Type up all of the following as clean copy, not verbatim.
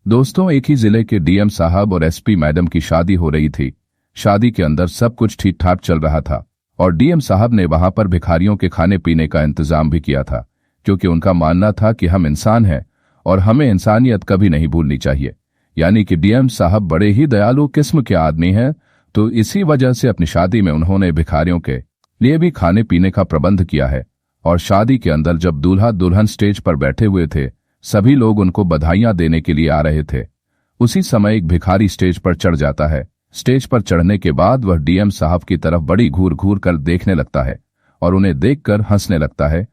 दोस्तों, एक ही जिले के डीएम साहब और एसपी मैडम की शादी हो रही थी। शादी के अंदर सब कुछ ठीक ठाक चल रहा था और डीएम साहब ने वहां पर भिखारियों के खाने पीने का इंतजाम भी किया था, क्योंकि उनका मानना था कि हम इंसान हैं और हमें इंसानियत कभी नहीं भूलनी चाहिए। यानी कि डीएम साहब बड़े ही दयालु किस्म के आदमी हैं, तो इसी वजह से अपनी शादी में उन्होंने भिखारियों के लिए भी खाने पीने का प्रबंध किया है। और शादी के अंदर जब दूल्हा दुल्हन स्टेज पर बैठे हुए थे, सभी लोग उनको बधाइयां देने के लिए आ रहे थे। उसी समय एक भिखारी स्टेज पर चढ़ जाता है। स्टेज पर चढ़ने के बाद वह डीएम साहब की तरफ बड़ी घूर घूर कर देखने लगता है और उन्हें देखकर हंसने लगता है।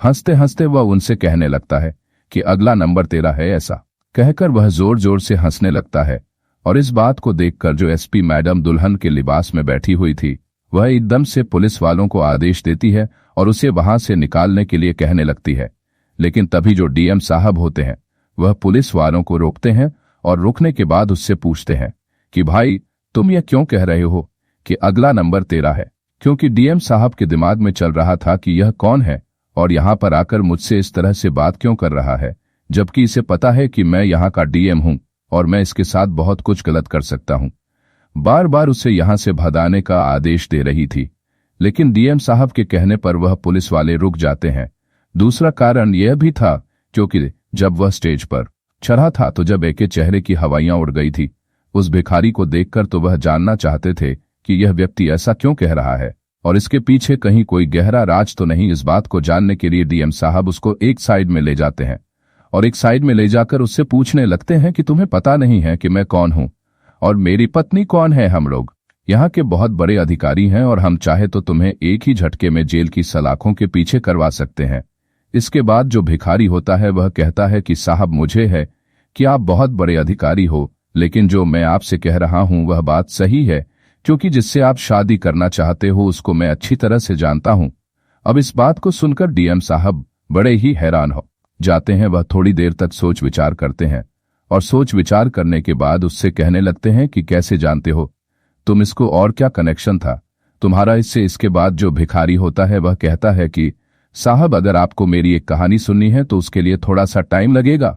हंसते हंसते वह उनसे कहने लगता है कि अगला नंबर तेरा है। ऐसा कहकर वह जोर जोर से हंसने लगता है। और इस बात को देखकर जो एसपी मैडम दुल्हन के लिबास में बैठी हुई थी, वह एकदम से पुलिस वालों को आदेश देती है और उसे वहां से निकालने के लिए कहने लगती है। लेकिन तभी जो डीएम साहब होते हैं वह पुलिस वालों को रोकते हैं और रोकने के बाद उससे पूछते हैं कि भाई, तुम यह क्यों कह रहे हो कि अगला नंबर तेरा है? क्योंकि डीएम साहब के दिमाग में चल रहा था कि यह कौन है और यहां पर आकर मुझसे इस तरह से बात क्यों कर रहा है, जबकि इसे पता है कि मैं यहां का डीएम हूं और मैं इसके साथ बहुत कुछ गलत कर सकता हूं। बार बार उसे यहां से भगाने का आदेश दे रही थी, लेकिन डीएम साहब के कहने पर वह पुलिस वाले रुक जाते हैं। दूसरा कारण यह भी था क्योंकि जब वह स्टेज पर चढ़ा था तो जब एक चेहरे की हवाइयां उड़ गई थी उस भिखारी को देखकर, तो वह जानना चाहते थे कि यह व्यक्ति ऐसा क्यों कह रहा है और इसके पीछे कहीं कोई गहरा राज तो नहीं। इस बात को जानने के लिए डीएम साहब उसको एक साइड में ले जाते हैं और एक साइड में ले जाकर उससे पूछने लगते हैं कि तुम्हें पता नहीं है कि मैं कौन हूं और मेरी पत्नी कौन है? हम लोग यहाँ के बहुत बड़े अधिकारी हैं और हम चाहे तो तुम्हें एक ही झटके में जेल की सलाखों के पीछे करवा सकते हैं। इसके बाद जो भिखारी होता है वह कहता है कि साहब, मुझे है कि आप बहुत बड़े अधिकारी हो, लेकिन जो मैं आपसे कह रहा हूं वह बात सही है, क्योंकि जिससे आप शादी करना चाहते हो उसको मैं अच्छी तरह से जानता हूं। अब इस बात को सुनकर डीएम साहब बड़े ही हैरान हो जाते हैं। वह थोड़ी देर तक सोच विचार करते हैं और सोच विचार करने के बाद उससे कहने लगते हैं कि कैसे जानते हो तुम इसको, और क्या कनेक्शन था तुम्हारा इससे? इसके बाद जो भिखारी होता है वह कहता है कि साहब, अगर आपको मेरी एक कहानी सुननी है तो उसके लिए थोड़ा सा टाइम लगेगा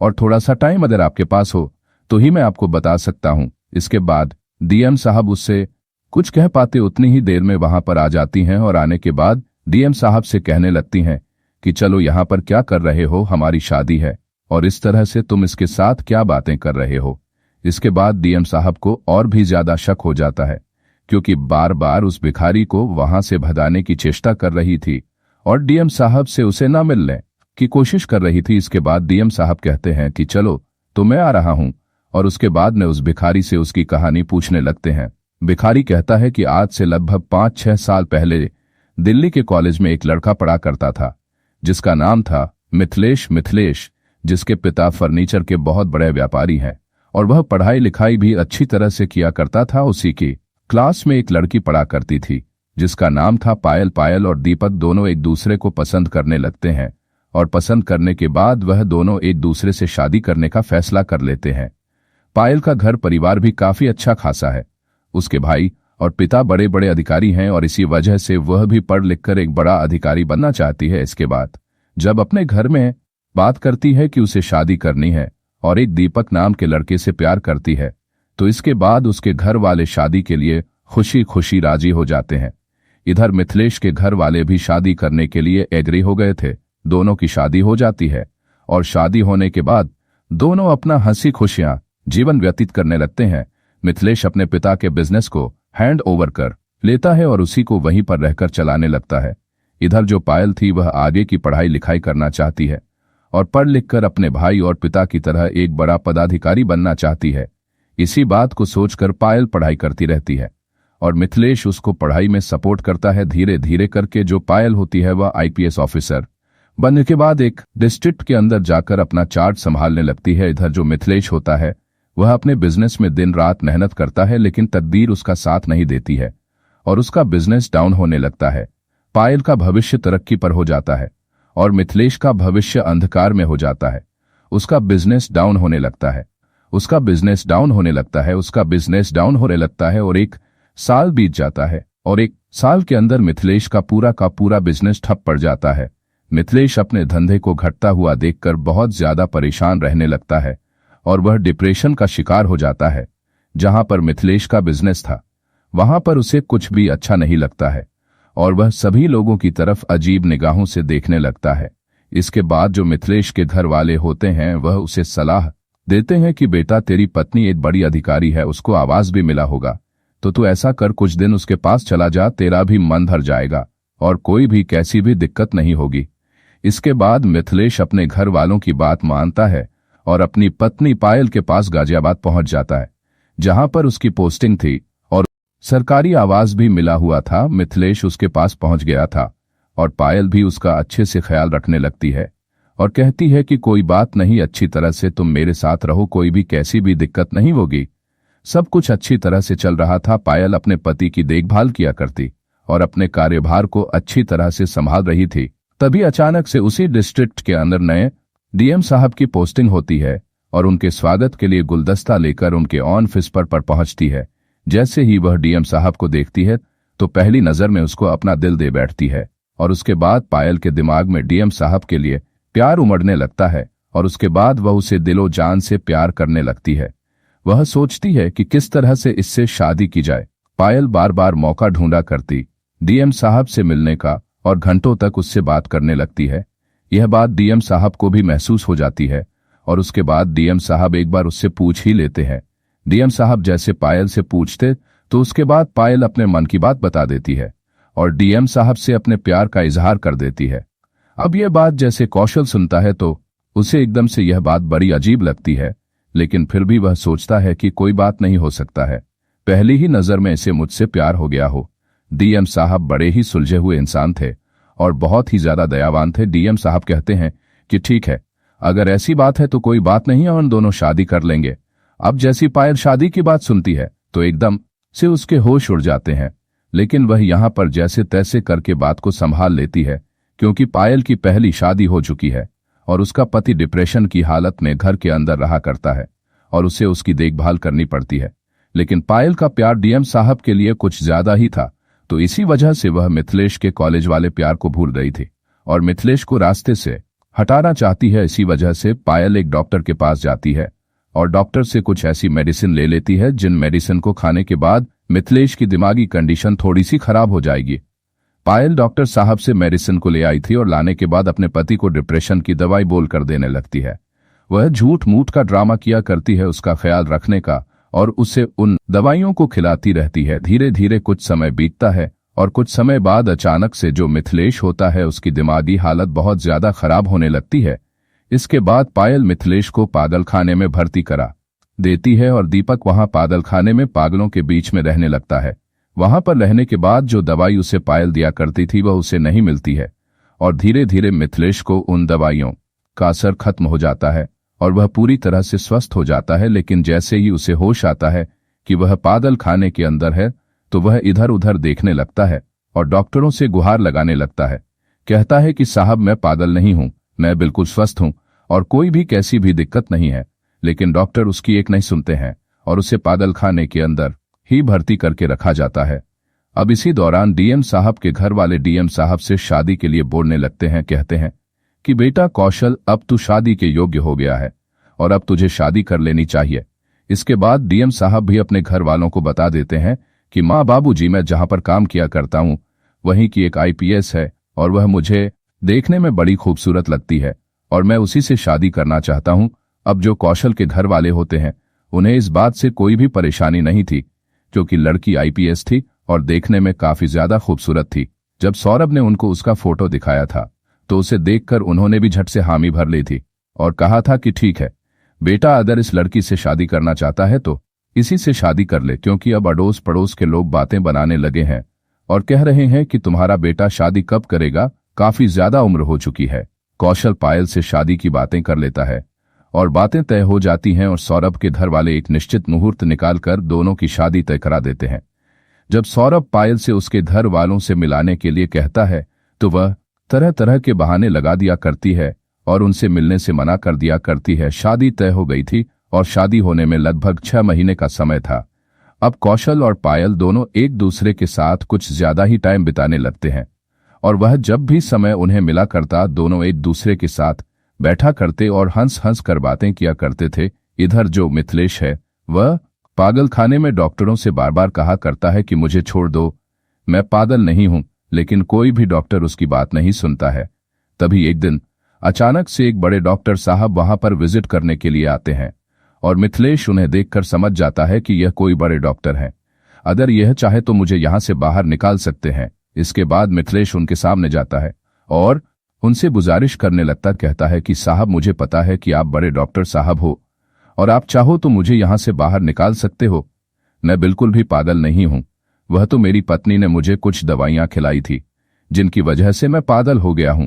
और थोड़ा सा टाइम अगर आपके पास हो तो ही मैं आपको बता सकता हूं। इसके बाद डीएम साहब उससे कुछ कह पाते उतनी ही देर में वहां पर आ जाती हैं और आने के बाद डीएम साहब से कहने लगती हैं कि चलो, यहां पर क्या कर रहे हो? हमारी शादी है और इस तरह से तुम इसके साथ क्या बातें कर रहे हो? इसके बाद डीएम साहब को और भी ज्यादा शक हो जाता है, क्योंकि बार बार उस भिखारी को वहां से भगाने की चेष्टा कर रही थी और डीएम साहब से उसे न मिलने की कोशिश कर रही थी। इसके बाद डीएम साहब कहते हैं कि चलो, तो मैं आ रहा हूं, और उसके बाद में उस भिखारी से उसकी कहानी पूछने लगते हैं। भिखारी कहता है कि आज से लगभग 5-6 साल पहले दिल्ली के कॉलेज में एक लड़का पढ़ा करता था जिसका नाम था मिथिलेश, जिसके पिता फर्नीचर के बहुत बड़े व्यापारी हैं और वह पढ़ाई लिखाई भी अच्छी तरह से किया करता था। उसी की क्लास में एक लड़की पढ़ा करती थी जिसका नाम था पायल और दीपक दोनों एक दूसरे को पसंद करने लगते हैं और पसंद करने के बाद वह दोनों एक दूसरे से शादी करने का फैसला कर लेते हैं। पायल का घर परिवार भी काफी अच्छा खासा है। उसके भाई और पिता बड़े बड़े अधिकारी हैं और इसी वजह से वह भी पढ़ लिख कर एक बड़ा अधिकारी बनना चाहती है। इसके बाद जब अपने घर में बात करती है कि उसे शादी करनी है और एक दीपक नाम के लड़के से प्यार करती है, तो इसके बाद उसके घर वाले शादी के लिए खुशी खुशी राजी हो जाते हैं। इधर मिथिलेश के घर वाले भी शादी करने के लिए एग्री हो गए थे। दोनों की शादी हो जाती है और शादी होने के बाद दोनों अपना हंसी खुशियां जीवन व्यतीत करने लगते हैं। मिथिलेश अपने पिता के बिजनेस को हैंड ओवर कर लेता है और उसी को वहीं पर रहकर चलाने लगता है। इधर जो पायल थी वह आगे की पढ़ाई लिखाई करना चाहती है और पढ़ लिख कर अपने भाई और पिता की तरह एक बड़ा पदाधिकारी बनना चाहती है। इसी बात को सोचकर पायल पढ़ाई करती रहती है और मिथिलेश उसको पढ़ाई में सपोर्ट करता है। धीरे धीरे करके जो पायल होती है वह आईपीएस ऑफिसर बनने के बाद एक डिस्ट्रिक्ट के अंदर जाकर अपना चार्ट संभालने लगती है। इधर जो मिथिलेश होता है वह अपने बिजनेस में दिन रात मेहनत करता है, लेकिन तकदीर उसका साथ नहीं देती है और उसका बिजनेस डाउन होने लगता है। पायल का भविष्य तरक्की पर हो जाता है और मिथिलेश का भविष्य अंधकार में हो जाता है। उसका बिजनेस डाउन होने लगता है और एक साल बीत जाता है और एक साल के अंदर मिथिलेश का पूरा बिजनेस ठप पड़ जाता है। मिथिलेश अपने धंधे को घटता हुआ देखकर बहुत ज्यादा परेशान रहने लगता है और वह डिप्रेशन का शिकार हो जाता है। जहां पर मिथिलेश का बिजनेस था वहां पर उसे कुछ भी अच्छा नहीं लगता है और वह सभी लोगों की तरफ अजीब निगाहों से देखने लगता है। इसके बाद जो मिथिलेश के घर वाले होते हैं वह उसे सलाह देते हैं कि बेटा, तेरी पत्नी एक बड़ी अधिकारी है, उसको आवाज भी मिला होगा, तो तू ऐसा कर, कुछ दिन उसके पास चला जा, तेरा भी मन भर जाएगा और कोई भी कैसी भी दिक्कत नहीं होगी। इसके बाद मिथिलेश अपने घर वालों की बात मानता है और अपनी पत्नी पायल के पास गाजियाबाद पहुंच जाता है, जहां पर उसकी पोस्टिंग थी और सरकारी आवास भी मिला हुआ था। मिथिलेश उसके पास पहुंच गया था और पायल भी उसका अच्छे से ख्याल रखने लगती है और कहती है कि कोई बात नहीं, अच्छी तरह से तुम मेरे साथ रहो, कोई भी कैसी भी दिक्कत नहीं होगी। सब कुछ अच्छी तरह से चल रहा था। पायल अपने पति की देखभाल किया करती और अपने कार्यभार को अच्छी तरह से संभाल रही थी। तभी अचानक से उसी डिस्ट्रिक्ट के अंदर नए डीएम साहब की पोस्टिंग होती है और उनके स्वागत के लिए गुलदस्ता लेकर उनके ऑफिस पर पहुंचती है। जैसे ही वह डीएम साहब को देखती है तो पहली नजर में उसको अपना दिल दे बैठती है और उसके बाद पायल के दिमाग में डीएम साहब के लिए प्यार उमड़ने लगता है और उसके बाद वह उसे दिलो जान से प्यार करने लगती है। वह सोचती है कि किस तरह से इससे शादी की जाए। पायल बार बार मौका ढूंढा करती डीएम साहब से मिलने का और घंटों तक उससे बात करने लगती है। यह बात डीएम साहब को भी महसूस हो जाती है और उसके बाद डीएम साहब एक बार उससे पूछ ही लेते हैं। डीएम साहब जैसे पायल से पूछते तो उसके बाद पायल अपने मन की बात बता देती है और डीएम साहब से अपने प्यार का इजहार कर देती है। अब यह बात जैसे कौशल सुनता है तो उसे एकदम से यह बात बड़ी अजीब लगती है, लेकिन फिर भी वह सोचता है कि कोई बात नहीं हो सकता है, पहली ही नजर में इसे मुझसे प्यार हो गया हो। डीएम साहब बड़े ही सुलझे हुए इंसान थे और बहुत ही ज्यादा दयावान थे। डीएम साहब कहते हैं कि ठीक है, अगर ऐसी बात है तो कोई बात नहीं, और दोनों शादी कर लेंगे। अब जैसी पायल शादी की बात सुनती है तो एकदम से उसके होश उड़ जाते हैं, लेकिन वह यहां पर जैसे तैसे करके बात को संभाल लेती है, क्योंकि पायल की पहली शादी हो चुकी है और उसका पति डिप्रेशन की हालत में घर के अंदर रहा करता है और उसे उसकी देखभाल करनी पड़ती है। लेकिन पायल का प्यार डीएम साहब के लिए कुछ ज्यादा ही था, तो इसी वजह से वह मिथिलेश के कॉलेज वाले प्यार को भूल रही थी और मिथिलेश को रास्ते से हटाना चाहती है। इसी वजह से पायल एक डॉक्टर के पास जाती है और डॉक्टर से कुछ ऐसी मेडिसिन ले लेती है जिन मेडिसिन को खाने के बाद मिथिलेश की दिमागी कंडीशन थोड़ी सी खराब हो जाएगी। पायल डॉक्टर साहब से मेडिसिन को ले आई थी और लाने के बाद अपने पति को डिप्रेशन की दवाई बोलकर देने लगती है। वह झूठ मूठ का ड्रामा किया करती है उसका ख्याल रखने का और उसे उन दवाइयों को खिलाती रहती है। धीरे धीरे कुछ समय बीतता है और कुछ समय बाद अचानक से जो मिथिलेश होता है उसकी दिमागी हालत बहुत ज्यादा खराब होने लगती है। इसके बाद पायल मिथिलेश को पागल खाने में भर्ती करा देती है और दीपक वहां पागल खाने में पागलों के बीच में रहने लगता है। वहां पर रहने के बाद जो दवाई उसे पायल दिया करती थी वह उसे नहीं मिलती है और धीरे धीरे मिथिलेश को उन दवाइयों का असर खत्म हो जाता है और वह पूरी तरह से स्वस्थ हो जाता है। लेकिन जैसे ही उसे होश आता है कि वह पागल खाने के अंदर है तो वह इधर उधर देखने लगता है और डॉक्टरों से गुहार लगाने लगता है। कहता है कि साहब, मैं पागल नहीं हूं, मैं बिल्कुल स्वस्थ हूं और कोई भी कैसी भी दिक्कत नहीं है। लेकिन डॉक्टर उसकी एक नहीं सुनते हैं और उसे पागल खाने के अंदर ही भर्ती करके रखा जाता है। अब इसी दौरान डीएम साहब के घर वाले डीएम साहब से शादी के लिए बोलने लगते हैं। कहते हैं कि बेटा कौशल, अब तू शादी के योग्य हो गया है और अब तुझे शादी कर लेनी चाहिए। इसके बाद डीएम साहब भी अपने घर वालों को बता देते हैं कि माँ बाबूजी, मैं जहां पर काम किया करता हूं वहीं की एक आईपीएस है और वह मुझे देखने में बड़ी खूबसूरत लगती है और मैं उसी से शादी करना चाहता हूं। अब जो कौशल के घर वाले होते हैं उन्हें इस बात से कोई भी परेशानी नहीं थी, क्योंकि लड़की आईपीएस थी और देखने में काफी ज्यादा खूबसूरत थी। जब सौरभ ने उनको उसका फोटो दिखाया था तो उसे देखकर उन्होंने भी झट से हामी भर ली थी और कहा था कि ठीक है बेटा, अगर इस लड़की से शादी करना चाहता है तो इसी से शादी कर ले, क्योंकि अब अड़ोस पड़ोस के लोग बातें बनाने लगे हैं और कह रहे हैं कि तुम्हारा बेटा शादी कब करेगा, काफी ज्यादा उम्र हो चुकी है। कौशल पायल से शादी की बातें कर लेता है और बातें तय हो जाती हैं और सौरभ के घर वाले एक निश्चित मुहूर्त निकालकर दोनों की शादी तय करा देते हैं। जब सौरभ पायल से उसके घर वालों से मिलाने के लिए कहता है तो वह तरह तरह के बहाने लगा दिया करती है और उनसे मिलने से मना कर दिया करती है। शादी तय हो गई थी और शादी होने में लगभग 6 महीने का समय था। अब कौशल और पायल दोनों एक दूसरे के साथ कुछ ज्यादा ही टाइम बिताने लगते हैं और वह जब भी समय उन्हें मिला करता दोनों एक दूसरे के साथ बैठा करते और हंस हंस कर बातें किया करते थे। इधर जो मिथिलेश है वह पागल खाने में डॉक्टरों से बार बार कहा करता है कि मुझे छोड़ दो, मैं पागल नहीं हूं, लेकिन कोई भी डॉक्टर उसकी बात नहीं सुनता है। तभी एक दिन अचानक से एक बड़े डॉक्टर साहब वहां पर विजिट करने के लिए आते हैं और मिथिलेश उन्हें देखकर समझ जाता है कि यह कोई बड़े डॉक्टर हैं। अगर यह चाहे तो मुझे यहां से बाहर निकाल सकते हैं। इसके बाद मिथिलेश उनके सामने जाता है और उनसे गुजारिश करने लगता, कहता है कि साहब मुझे पता है कि आप बड़े डॉक्टर साहब हो और आप चाहो तो मुझे यहां से बाहर निकाल सकते हो। मैं बिल्कुल भी पागल नहीं हूं, वह तो मेरी पत्नी ने मुझे कुछ दवाइयां खिलाई थी जिनकी वजह से मैं पागल हो गया हूं।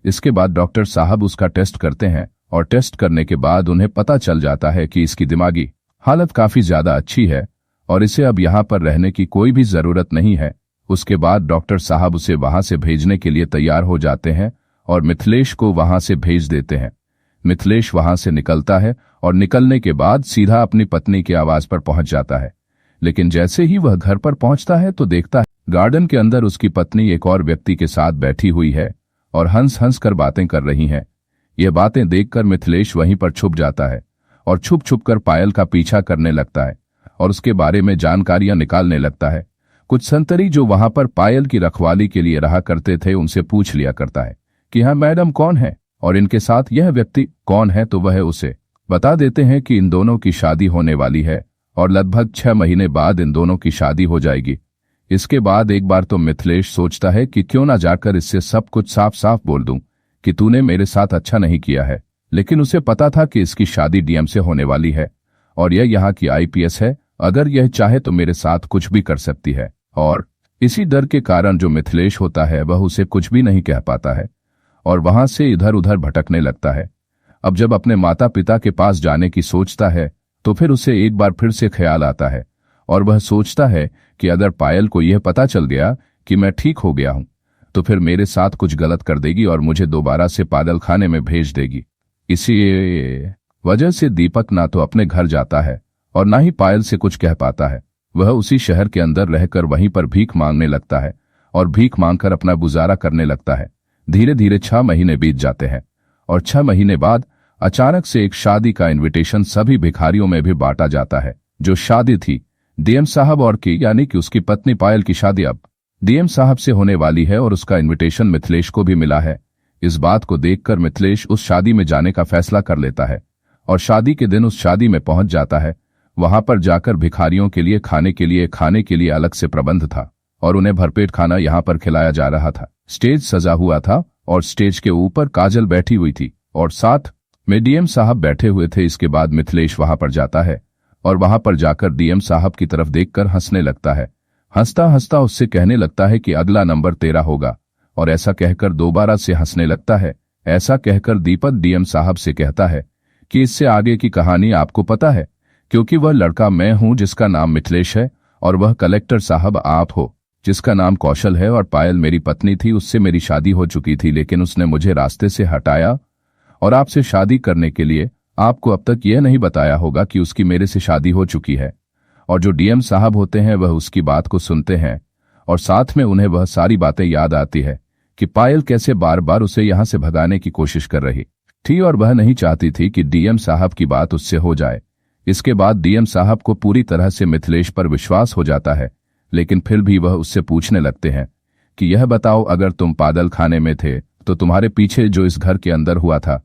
इसके बाद डॉक्टर साहब उसका टेस्ट करते हैं और टेस्ट करने के बाद उन्हें पता चल जाता है कि इसकी दिमागी हालत काफी ज्यादा अच्छी है और इसे अब यहां पर रहने की कोई भी जरूरत नहीं है। उसके बाद डॉक्टर साहब उसे वहां से भेजने के लिए तैयार हो जाते हैं और मिथिलेश को वहां से भेज देते हैं। मिथिलेश वहां से निकलता है और निकलने के बाद सीधा अपनी पत्नी के आवास पर पहुंच जाता है। लेकिन जैसे ही वह घर पर पहुंचता है तो देखता है गार्डन के अंदर उसकी पत्नी एक और व्यक्ति के साथ बैठी हुई है और हंस हंस कर बातें कर रही हैं। यह बातें देखकर मिथिलेश वहीं पर छुप जाता है और छुप छुप कर पायल का पीछा करने लगता है और उसके बारे में जानकारियां निकालने लगता है। कुछ संतरी जो वहां पर पायल की रखवाली के लिए रहा करते थे उनसे पूछ लिया करता है कि हाँ मैडम कौन है और इनके साथ यह व्यक्ति कौन है, तो वह उसे बता देते हैं कि इन दोनों की शादी होने वाली है और लगभग 6 महीने बाद इन दोनों की शादी हो जाएगी। इसके बाद एक बार तो मिथिलेश सोचता है कि क्यों ना जाकर इससे सब कुछ साफ साफ बोल दूं कि तूने मेरे साथ अच्छा नहीं किया है। लेकिन उसे पता था कि इसकी शादी डीएम से होने वाली है और यह यहाँ की आईपीएस है, अगर यह चाहे तो मेरे साथ कुछ भी कर सकती है। और इसी डर के कारण जो मिथिलेश होता है वह उसे कुछ भी नहीं कह पाता है और वहां से इधर उधर भटकने लगता है। अब जब अपने माता पिता के पास जाने की सोचता है तो फिर उसे एक बार फिर से ख्याल आता है और वह सोचता है कि अगर पायल को यह पता चल गया कि मैं ठीक हो गया हूं तो फिर मेरे साथ कुछ गलत कर देगी और मुझे दोबारा से पागल खाने में भेज देगी। इसी वजह से दीपक ना तो अपने घर जाता है और ना ही पायल से कुछ कह पाता है। वह उसी शहर के अंदर रहकर वहीं पर भीख मांगने लगता है और भीख मांगकर अपना गुजारा करने लगता है। धीरे धीरे 6 महीने बीत जाते हैं और 6 महीने बाद अचानक से एक शादी का इनविटेशन सभी भिखारियों में भी बांटा जाता है। जो शादी थी डीएम साहब और की यानी कि उसकी पत्नी पायल की शादी अब डीएम साहब से होने वाली है और उसका इनविटेशन मिथिलेश को भी मिला है। इस बात को देखकर मिथिलेश उस शादी में जाने का फैसला कर लेता है और शादी के दिन उस शादी में पहुंच जाता है। वहां पर जाकर भिखारियों के लिए खाने के लिए अलग से प्रबंध था और उन्हें भरपेट खाना यहां पर खिलाया जा रहा था। स्टेज सजा हुआ था और स्टेज के ऊपर काजल बैठी हुई थी और साथ में डीएम साहब बैठे हुए थे। इसके बाद मिथिलेश वहां पर जाता है और वहां पर जाकर डीएम साहब की तरफ देखकर हंसने लगता है। हंसता हंसता उससे कहने लगता है कि अगला नंबर तेरा होगा और ऐसा कहकर दोबारा से हंसने लगता है। ऐसा कहकर दीपक डीएम साहब से कहता है कि इससे आगे की कहानी आपको पता है, क्योंकि वह लड़का मैं हूं जिसका नाम मिथिलेश है और वह कलेक्टर साहब आप हो जिसका नाम कौशल है और पायल मेरी पत्नी थी, उससे मेरी शादी हो चुकी थी लेकिन उसने मुझे रास्ते से हटाया और आपसे शादी करने के लिए आपको अब तक यह नहीं बताया होगा कि उसकी मेरे से शादी हो चुकी है। और जो डीएम साहब होते हैं वह उसकी बात को सुनते हैं और साथ में उन्हें वह सारी बातें याद आती है कि पायल कैसे बार बार उसे यहां से भगाने की कोशिश कर रही थी और वह नहीं चाहती थी कि डीएम साहब की बात उससे हो जाए। इसके बाद डीएम साहब को पूरी तरह से मिथिलेश पर विश्वास हो जाता है, लेकिन फिर भी वह उससे पूछने लगते हैं कि यह बताओ अगर तुम पागल खाने में थे तो तुम्हारे पीछे जो इस घर के अंदर हुआ था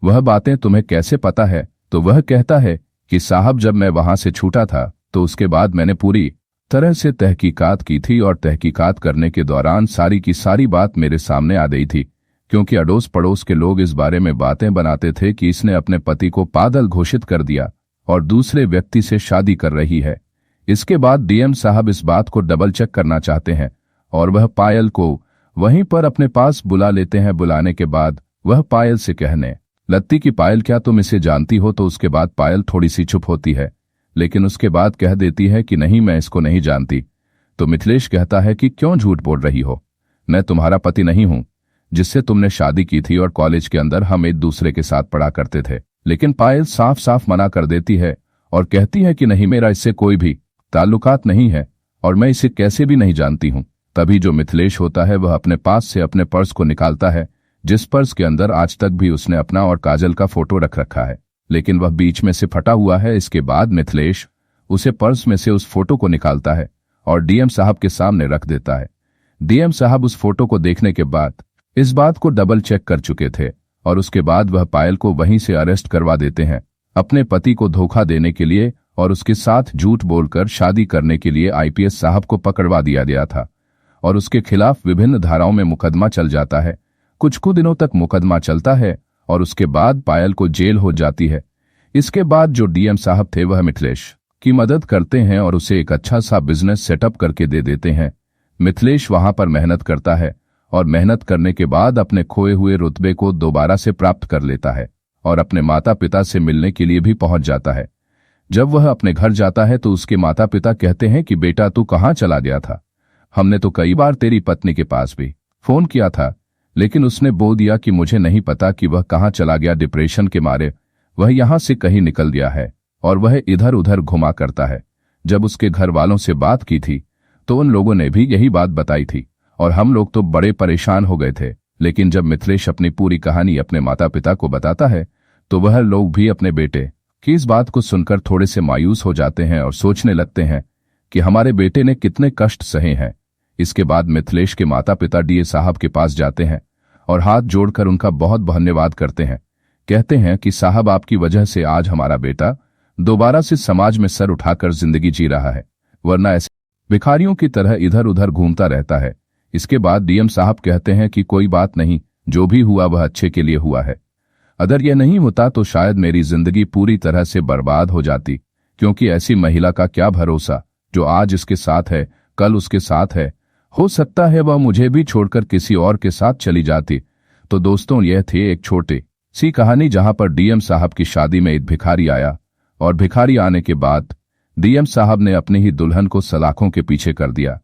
वह बातें तुम्हें कैसे पता है। तो वह कहता है कि साहब जब मैं वहां से छूटा था तो उसके बाद मैंने पूरी तरह से तहकीकात की थी और तहकीकात करने के दौरान सारी की सारी बात मेरे सामने आ गई थी, क्योंकि अड़ोस पड़ोस के लोग इस बारे में बातें बनाते थे कि इसने अपने पति को पागल घोषित कर दिया और दूसरे व्यक्ति से शादी कर रही है। इसके बाद डीएम साहब इस बात को डबल चेक करना चाहते हैं और वह पायल को वहीं पर अपने पास बुला लेते हैं। बुलाने के बाद वह पायल से कहने लगती कि पायल क्या तुम इसे जानती हो। तो उसके बाद पायल थोड़ी सी चुप होती है लेकिन उसके बाद कह देती है कि नहीं मैं इसको नहीं जानती। तो मिथिलेश कहता है कि क्यों झूठ बोल रही हो, मैं तुम्हारा पति नहीं हूं जिससे तुमने शादी की थी और कॉलेज के अंदर हम एक दूसरे के साथ पढ़ा करते थे। लेकिन पायल साफ साफ मना कर देती है और कहती है कि नहीं मेरा इससे कोई भी ताल्लुकात नहीं है और मैं इसे कैसे भी नहीं जानती हूं। तभी जो मिथिलेश होता है वह अपने पास से अपने पर्स को निकालता है जिस पर्स के अंदर आज तक भी उसने अपना और काजल का फोटो रख रखा है। लेकिन वह बीच में से फटा हुआ है। इसके बाद मिथिलेश उसे पर्स में से उस फोटो को निकालता है और डीएम साहब के सामने रख देता है। डीएम साहब उस फोटो को देखने के बाद इस बात को डबल चेक कर चुके थे और उसके बाद वह पायल को वहीं से अरेस्ट करवा देते हैं। अपने पति को धोखा देने के लिए और उसके साथ झूठ बोलकर शादी करने के लिए आईपीएस साहब को पकड़वा दिया गया था और उसके खिलाफ विभिन्न धाराओं में मुकदमा चल जाता है। कुछ दिनों तक मुकदमा चलता है और उसके बाद पायल को जेल हो जाती है। इसके बाद जो डीएम साहब थे वह मिथिलेश की मदद करते हैं और उसे एक अच्छा सा बिजनेस सेटअप करके दे देते हैं। मिथिलेश वहां पर मेहनत करता है और मेहनत करने के बाद अपने खोए हुए रुतबे को दोबारा से प्राप्त कर लेता है और अपने माता पिता से मिलने के लिए भी पहुंच जाता है। जब वह अपने घर जाता है तो उसके माता पिता कहते हैं कि बेटा तू कहाँ चला गया था? हमने तो कई बार तेरी पत्नी के पास भी फोन किया था, लेकिन उसने बोल दिया कि मुझे नहीं पता कि वह कहाँ चला गया। डिप्रेशन के मारे वह यहां से कहीं निकल गया है और वह इधर उधर घुमा करता है। जब उसके घर वालों से बात की थी तो उन लोगों ने भी यही बात बताई थी और हम लोग तो बड़े परेशान हो गए थे। लेकिन जब मिथिलेश अपनी पूरी कहानी अपने माता पिता को बताता है तो वह लोग भी अपने बेटे की इस बात को सुनकर थोड़े से मायूस हो जाते हैं और सोचने लगते हैं कि हमारे बेटे ने कितने कष्ट सहे हैं। इसके बाद मिथिलेश के माता पिता डीए साहब के पास जाते हैं और हाथ जोड़कर उनका बहुत धन्यवाद करते हैं। कहते हैं कि साहब आपकी वजह से आज हमारा बेटा दोबारा से समाज में सर उठाकर जिंदगी जी रहा है, वरना ऐसे भिखारियों की तरह इधर उधर घूमता रहता है। इसके बाद डीएम साहब कहते हैं कि कोई बात नहीं, जो भी हुआ वह अच्छे के लिए हुआ है। अगर यह नहीं होता तो शायद मेरी जिंदगी पूरी तरह से बर्बाद हो जाती, क्योंकि ऐसी महिला का क्या भरोसा जो आज इसके साथ है कल उसके साथ है। हो सकता है वह मुझे भी छोड़कर किसी और के साथ चली जाती। तो दोस्तों, यह थी एक छोटी सी कहानी जहां पर डीएम साहब की शादी में एक भिखारी आया और भिखारी आने के बाद डीएम साहब ने अपनी ही दुल्हन को सलाखों के पीछे कर दिया।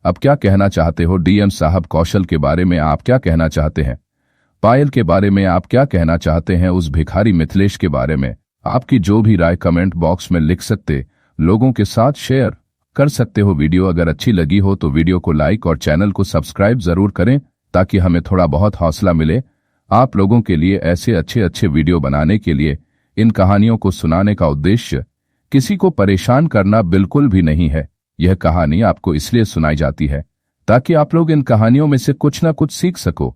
अब क्या कहना चाहते हो डीएम साहब? कौशल के बारे में आप क्या कहना चाहते हैं? पायल के बारे में आप क्या कहना चाहते हैं? उस भिखारी मिथिलेश के बारे में आपकी जो भी राय कमेंट बॉक्स में लिख सकते, लोगों के साथ शेयर कर सकते हो। वीडियो अगर अच्छी लगी हो तो वीडियो को लाइक और चैनल को सब्सक्राइब जरूर करें ताकि हमें थोड़ा बहुत हौसला मिले आप लोगों के लिए ऐसे अच्छे अच्छे वीडियो बनाने के लिए। इन कहानियों को सुनाने का उद्देश्य किसी को परेशान करना बिल्कुल भी नहीं है। यह कहानी आपको इसलिए सुनाई जाती है ताकि आप लोग इन कहानियों में से कुछ न कुछ सीख सको।